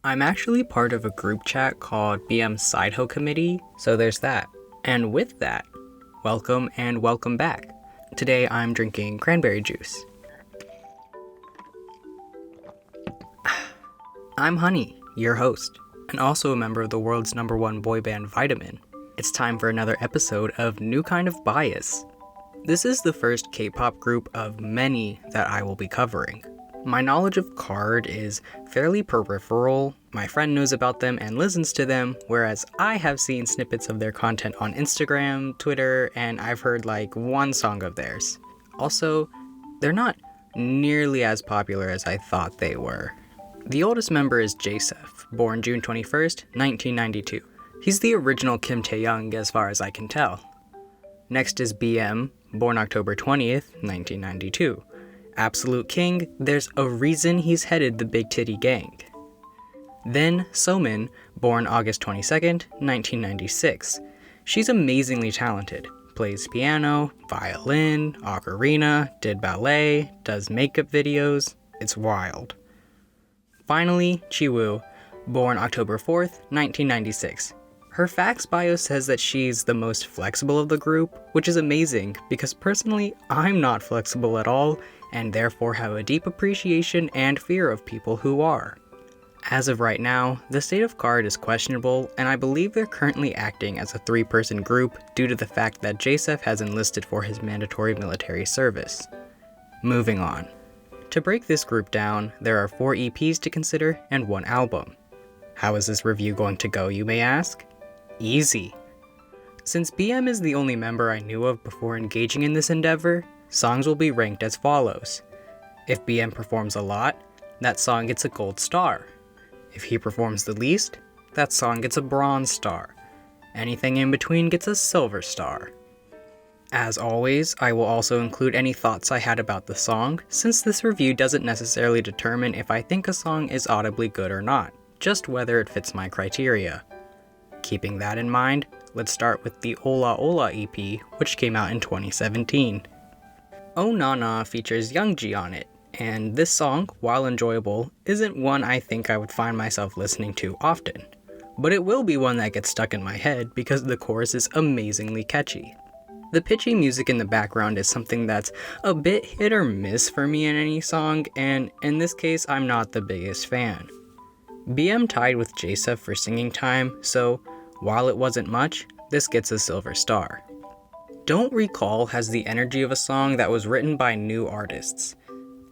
I'm actually part of a group chat called BM Sideho Committee, so there's that. And with that, welcome and welcome back. Today I'm drinking cranberry juice. I'm Honey, your host, and also a member of the world's #1 boy band Vitamin. It's time for another episode of New Kind of Bias. This is the first K-pop group of many that I will be covering. My knowledge of KARD is fairly peripheral. My friend knows about them and listens to them, whereas I have seen snippets of their content on Instagram, Twitter, and I've heard like one song of theirs. Also, they're not nearly as popular as I thought they were. The oldest member is J-Sef, born June 21st, 1992. He's the original Kim Taeyoung as far as I can tell. Next is BM, born October 20th, 1992. Absolute king, there's a reason he's headed the Big Titty Gang. Then Somin, born August 22nd, 1996. She's amazingly talented. Plays piano, violin, ocarina, did ballet, does makeup videos. It's wild. Finally, Chiwoo, born October 4th, 1996. Her facts bio says that she's the most flexible of the group, which is amazing because personally, I'm not flexible at all and therefore have a deep appreciation and fear of people who are. As of right now, the state of KARD is questionable, and I believe they're currently acting as a 3-person group due to the fact that J-Sef has enlisted for his mandatory military service. Moving on. To break this group down, there are 4 EPs to consider and 1 album. How is this review going to go, you may ask? Easy. Since BM is the only member I knew of before engaging in this endeavor, songs will be ranked as follows. If BM performs a lot, that song gets a gold star. If he performs the least, that song gets a bronze star. Anything in between gets a silver star. As always, I will also include any thoughts I had about the song, since this review doesn't necessarily determine if I think a song is audibly good or not, just whether it fits my criteria. Keeping that in mind, let's start with the Ola Ola EP, which came out in 2017. Oh Na Na features Youngji on it, and this song, while enjoyable, isn't one I think I would find myself listening to often. But it will be one that gets stuck in my head because the chorus is amazingly catchy. The pitchy music in the background is something that's a bit hit or miss for me in any song, and in this case I'm not the biggest fan. BM tied with J-Sef for singing time, so while it wasn't much, this gets a silver star. Don't Recall has the energy of a song that was written by new artists.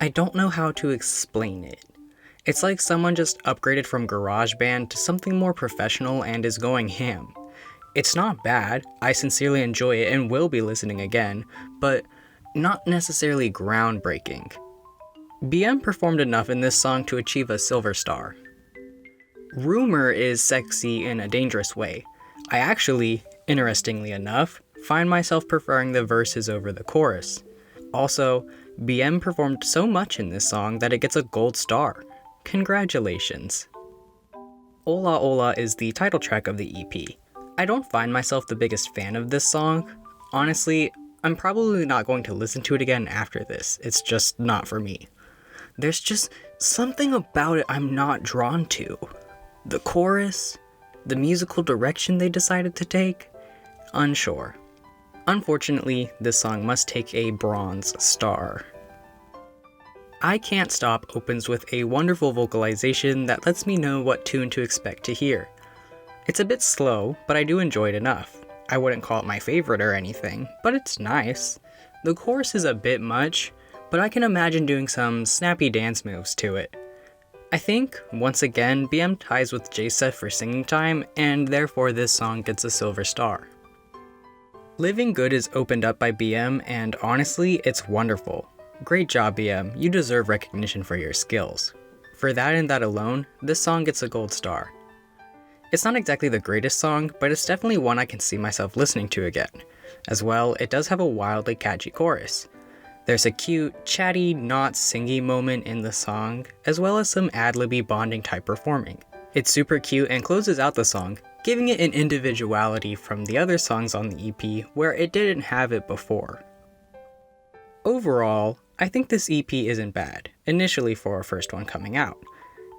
I don't know how to explain it. It's like someone just upgraded from GarageBand to something more professional and is going ham. It's not bad, I sincerely enjoy it and will be listening again, but not necessarily groundbreaking. BM performed enough in this song to achieve a silver star. Rumor is sexy in a dangerous way. I actually, interestingly enough, find myself preferring the verses over the chorus. Also, BM performed so much in this song that it gets a gold star. Congratulations. Ola Ola is the title track of the EP. I don't find myself the biggest fan of this song. Honestly, I'm probably not going to listen to it again after this. It's just not for me. There's just something about it I'm not drawn to. The chorus, the musical direction they decided to take, unsure. Unfortunately, this song must take a bronze star. I Can't Stop opens with a wonderful vocalization that lets me know what tune to expect to hear. It's a bit slow, but I do enjoy it enough. I wouldn't call it my favorite or anything, but it's nice. The chorus is a bit much, but I can imagine doing some snappy dance moves to it. I think, once again, BM ties with J-Sef for singing time, and therefore this song gets a silver star. Living Good is opened up by BM, and honestly, it's wonderful. Great job, BM, you deserve recognition for your skills. For that and that alone, this song gets a gold star. It's not exactly the greatest song, but it's definitely one I can see myself listening to again. As well, it does have a wildly catchy chorus. There's a cute, chatty, not singy moment in the song, as well as some ad-libby bonding type performing. It's super cute and closes out the song, giving it an individuality from the other songs on the EP where it didn't have it before. Overall, I think this EP isn't bad, initially for a first one coming out.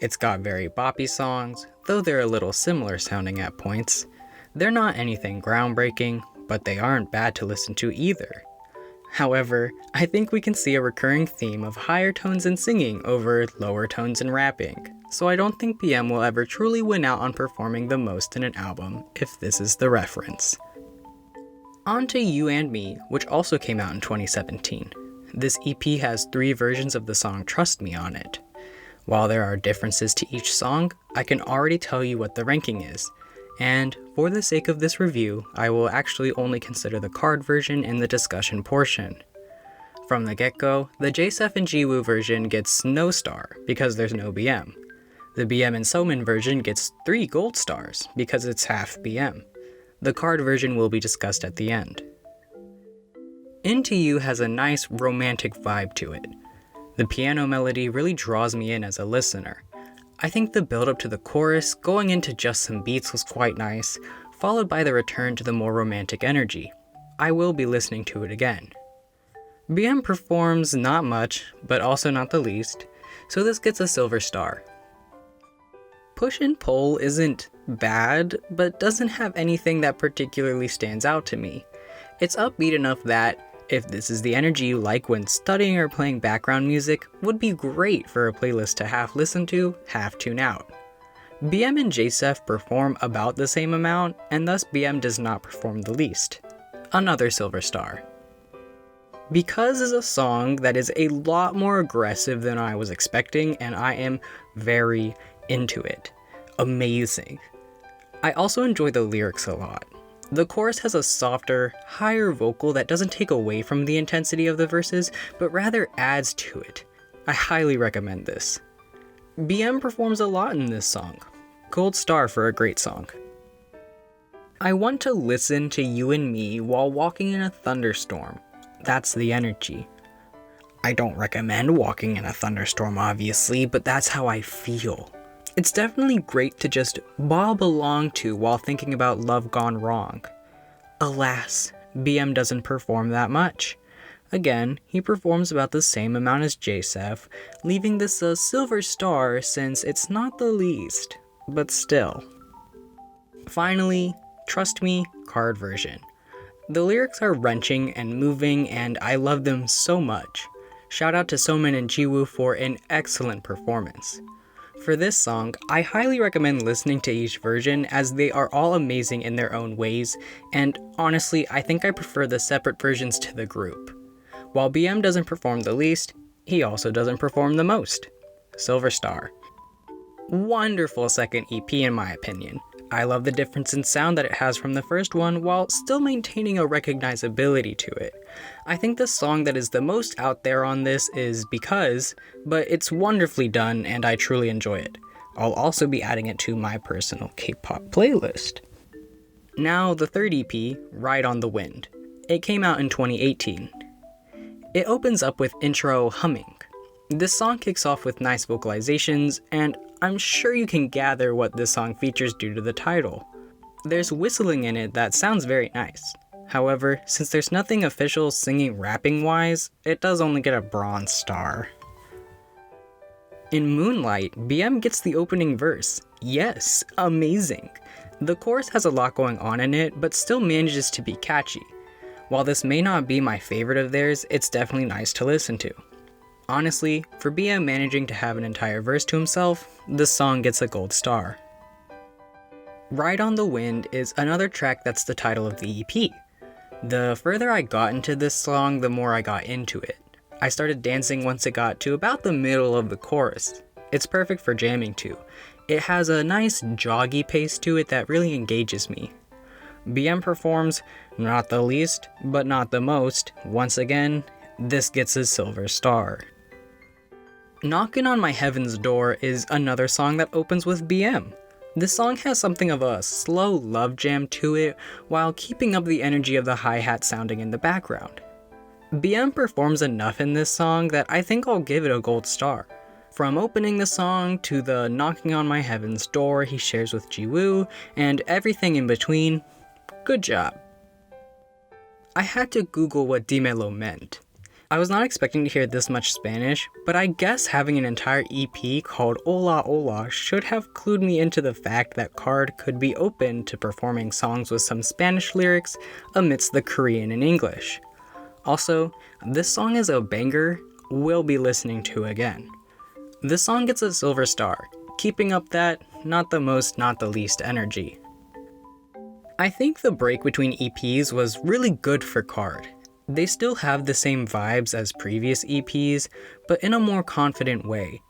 It's got very boppy songs, though they're a little similar sounding at points. They're not anything groundbreaking, but they aren't bad to listen to either. However, I think we can see a recurring theme of higher tones in singing over lower tones in rapping, so I don't think BM will ever truly win out on performing the most in an album, if this is the reference. On to You and Me, which also came out in 2017. This EP has 3 versions of the song Trust Me on it. While there are differences to each song, I can already tell you what the ranking is, and for the sake of this review, I will actually only consider the KARD version in the discussion portion. From the get-go, the JSF and Jiwoo version gets no star because there's no BM. The BM and Somin version gets 3 gold stars because it's half BM. The KARD version will be discussed at the end. Into You has a nice romantic vibe to it. The piano melody really draws me in as a listener. I think the build up to the chorus, going into just some beats, was quite nice, followed by the return to the more romantic energy. I will be listening to it again. BM performs not much, but also not the least, so this gets a silver star. Push and Pull isn't bad, but doesn't have anything that particularly stands out to me. It's upbeat enough that, if this is the energy you like when studying or playing background music, would be great for a playlist to half listen to, half tune out. BM and JSF perform about the same amount, and thus BM does not perform the least. Another silver star. Because is a song that is a lot more aggressive than I was expecting, and I am very into it. Amazing. I also enjoy the lyrics a lot. The chorus has a softer, higher vocal that doesn't take away from the intensity of the verses, but rather adds to it. I highly recommend this. BM performs a lot in this song. Gold star for a great song. I want to listen to You and Me while walking in a thunderstorm. That's the energy. I don't recommend walking in a thunderstorm, obviously, but that's how I feel. It's definitely great to just bob along to while thinking about love gone wrong. Alas, BM doesn't perform that much. Again, he performs about the same amount as JSF, leaving this a silver star since it's not the least, but still. Finally, Trust Me, KARD version. The lyrics are wrenching and moving, and I love them so much. Shout out to Somin and Jiwoo for an excellent performance. For this song, I highly recommend listening to each version as they are all amazing in their own ways, and honestly, I think I prefer the separate versions to the group. While BM doesn't perform the least, he also doesn't perform the most. Silver star. Wonderful second EP in my opinion. I love the difference in sound that it has from the first one while still maintaining a recognizability to it. I think the song that is the most out there on this is Because, but it's wonderfully done and I truly enjoy it. I'll also be adding it to my personal K-pop playlist. Now the third EP, Ride on the Wind. It came out in 2018. It opens up with intro humming. This song kicks off with nice vocalizations, and I'm sure you can gather what this song features due to the title. There's whistling in it that sounds very nice. However, since there's nothing official singing rapping wise, it does only get a bronze star. In Moonlight, BM gets the opening verse. Yes, amazing. The chorus has a lot going on in it, but still manages to be catchy. While this may not be my favorite of theirs, it's definitely nice to listen to. Honestly, for BM managing to have an entire verse to himself, this song gets a gold star. Ride on the Wind is another track that's the title of the EP. The further I got into this song, the more I got into it. I started dancing once it got to about the middle of the chorus. It's perfect for jamming to. It has a nice joggy pace to it that really engages me. BM performs, not the least, but not the most. Once again, this gets a silver star. Knockin' on My Heaven's Door is another song that opens with BM. This song has something of a slow love jam to it while keeping up the energy of the hi-hat sounding in the background. BM performs enough in this song that I think I'll give it a gold star. From opening the song to the knocking on my heaven's door he shares with Jiwoo and everything in between, good job. I had to Google what Dimelo meant. I was not expecting to hear this much Spanish, but I guess having an entire EP called Hola Hola should have clued me into the fact that KARD could be open to performing songs with some Spanish lyrics amidst the Korean and English. Also, this song is a banger we'll be listening to again. This song gets a silver star, keeping up that not the most, not the least energy. I think the break between EPs was really good for KARD. They still have the same vibes as previous EPs, but in a more confident way.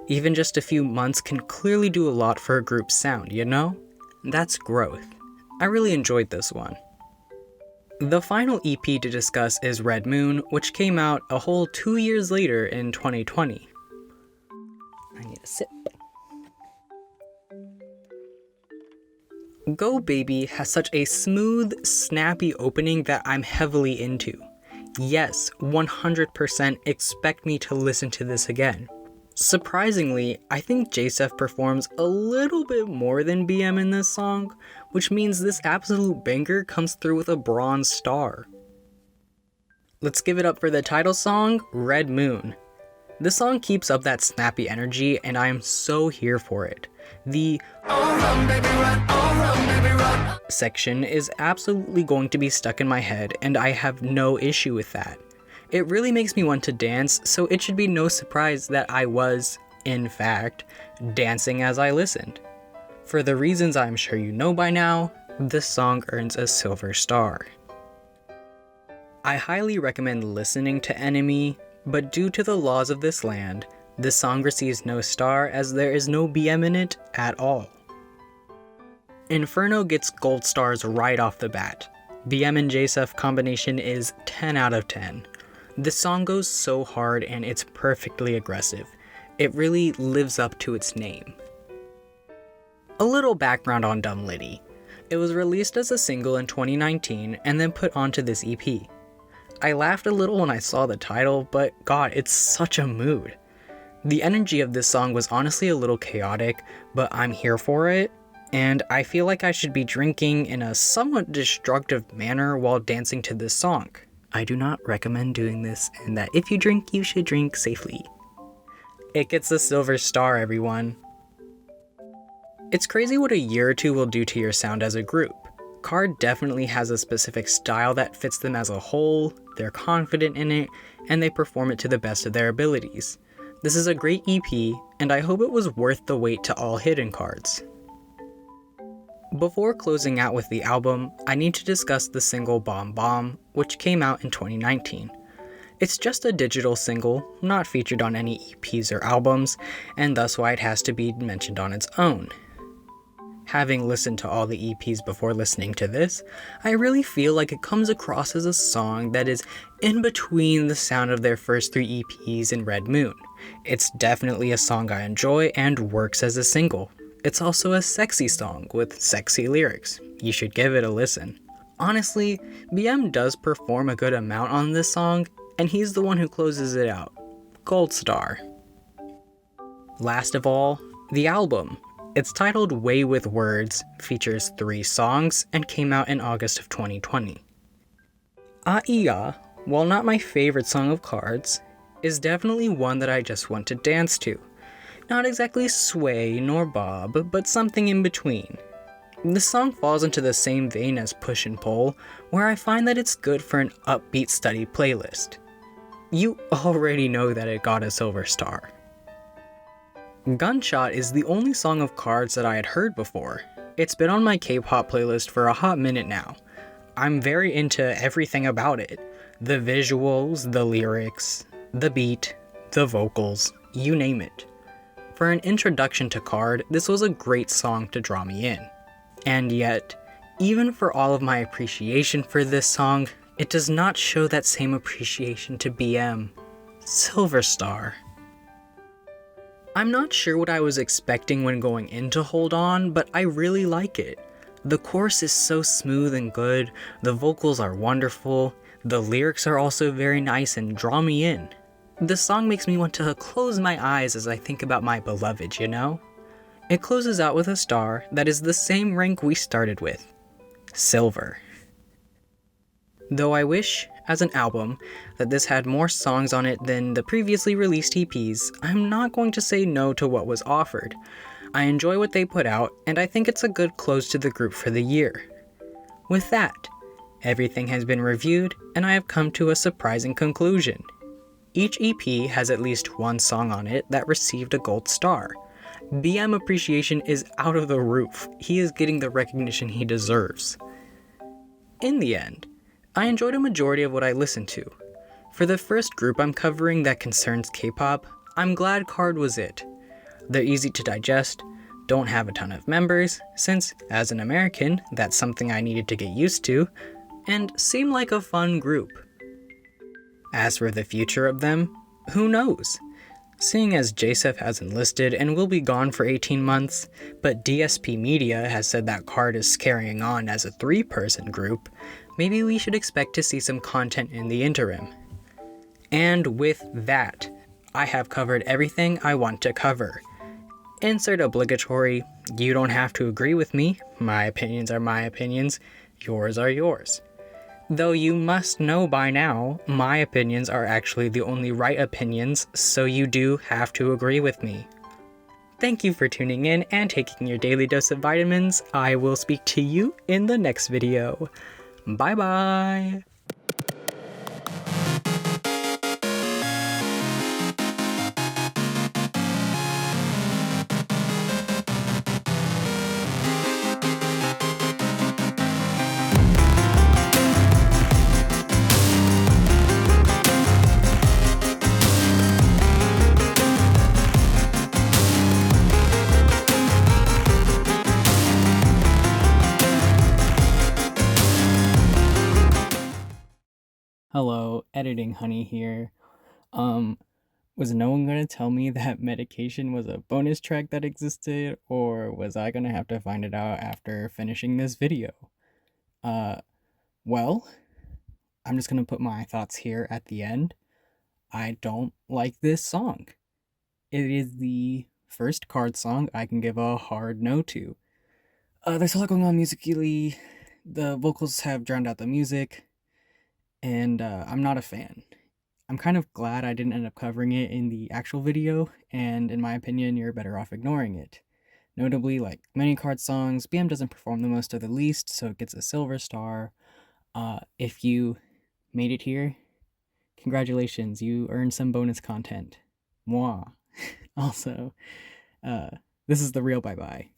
Even just a few months can clearly do a lot for a group's sound, you know? That's growth. I really enjoyed this one. The final EP to discuss is Red Moon, which came out a whole 2 years later in 2020. I need a sip. Go Baby has such a smooth, snappy opening that I'm heavily into. Yes, 100% expect me to listen to this again. Surprisingly, I think JSEF performs a little bit more than BM in this song, which means this absolute banger comes through with a bronze star. Let's give it up for the title song, Red Moon. This song keeps up that snappy energy and I am so here for it. The "Oh run, baby, run, oh run, baby, run" section is absolutely going to be stuck in my head and I have no issue with that. It really makes me want to dance, so it should be no surprise that I was, in fact, dancing as I listened. For the reasons I'm sure you know by now, this song earns a silver star. I highly recommend listening to Enemy, but due to the laws of this land, this song receives no star as there is no BM in it at all. Inferno gets gold stars right off the bat. BM and JSEF combination is 10 out of 10. This song goes so hard and it's perfectly aggressive. It really lives up to its name. A little background on Dumb Litty. It was released as a single in 2019 and then put onto this EP. I laughed a little when I saw the title, but god, it's such a mood. The energy of this song was honestly a little chaotic, but I'm here for it, and I feel like I should be drinking in a somewhat destructive manner while dancing to this song. I do not recommend doing this, and that if you drink, you should drink safely. It gets a silver star, everyone. It's crazy what a year or two will do to your sound as a group. KARD definitely has a specific style that fits them as a whole, they're confident in it, and they perform it to the best of their abilities. This is a great EP, and I hope it was worth the wait to all hidden cards. Before closing out with the album, I need to discuss the single Bomb Bomb, which came out in 2019. It's just a digital single, not featured on any EPs or albums, and thus why it has to be mentioned on its own. Having listened to all the EPs before listening to this, I really feel like it comes across as a song that is in between the sound of their first 3 EPs and Red Moon. It's definitely a song I enjoy and works as a single. It's also a sexy song with sexy lyrics. You should give it a listen. Honestly, BM does perform a good amount on this song, and he's the one who closes it out. Gold star. Last of all, the album. It's titled Way with Words, features 3 songs, and came out in August of 2020. Aiya, while not my favorite song of KARD's, is definitely one that I just want to dance to. Not exactly sway nor bob, but something in between. The song falls into the same vein as Push and Pull, where I find that it's good for an upbeat study playlist. You already know that it got a silver star. Gunshot is the only song of KARD's that I had heard before. It's been on my K-pop playlist for a hot minute now. I'm very into everything about it. The visuals, the lyrics, the beat, the vocals, you name it. For an introduction to KARD, this was a great song to draw me in. And yet, even for all of my appreciation for this song, it does not show that same appreciation to BM. Silver star. I'm not sure what I was expecting when going into Hold On, but I really like it. The chorus is so smooth and good, the vocals are wonderful, the lyrics are also very nice and draw me in. This song makes me want to close my eyes as I think about my beloved, you know? It closes out with a star that is the same rank we started with. Silver. Though I wish as an album, that this had more songs on it than the previously released EPs, I'm not going to say no to what was offered. I enjoy what they put out, and I think it's a good close to the group for the year. With that, everything has been reviewed, and I have come to a surprising conclusion. Each EP has at least one song on it that received a gold star. BM appreciation is out of the roof. He is getting the recognition he deserves. In the end, I enjoyed a majority of what I listened to. For the first group I'm covering that concerns K-pop, I'm glad KARD was it. They're easy to digest, don't have a ton of members, since, as an American, that's something I needed to get used to, and seem like a fun group. As for the future of them, who knows? Seeing as JSEF has enlisted and will be gone for 18 months, but DSP Media has said that KARD is carrying on as a 3-person group, maybe we should expect to see some content in the interim. And with that, I have covered everything I want to cover. Insert obligatory, you don't have to agree with me, my opinions are my opinions, yours are yours. Though you must know by now, my opinions are actually the only right opinions, so you do have to agree with me. Thank you for tuning in and taking your daily dose of vitamins. I will speak to you in the next video. Bye bye! Hello, editing honey here. Was no one gonna tell me that medication was a bonus track that existed, or was I gonna have to find it out after finishing this video? Well, I'm just gonna put my thoughts here at the end. I don't like this song. It is the first KARD song I can give a hard no to. There's a lot going on musically, the vocals have drowned out the music, and I'm not a fan. I'm kind of glad I didn't end up covering it in the actual video, and in my opinion, you're better off ignoring it. Notably, like many KARD songs, BM doesn't perform the most or the least, so it gets a silver star. If you made it here, congratulations, you earned some bonus content. Mwah. Also, this is the real bye-bye.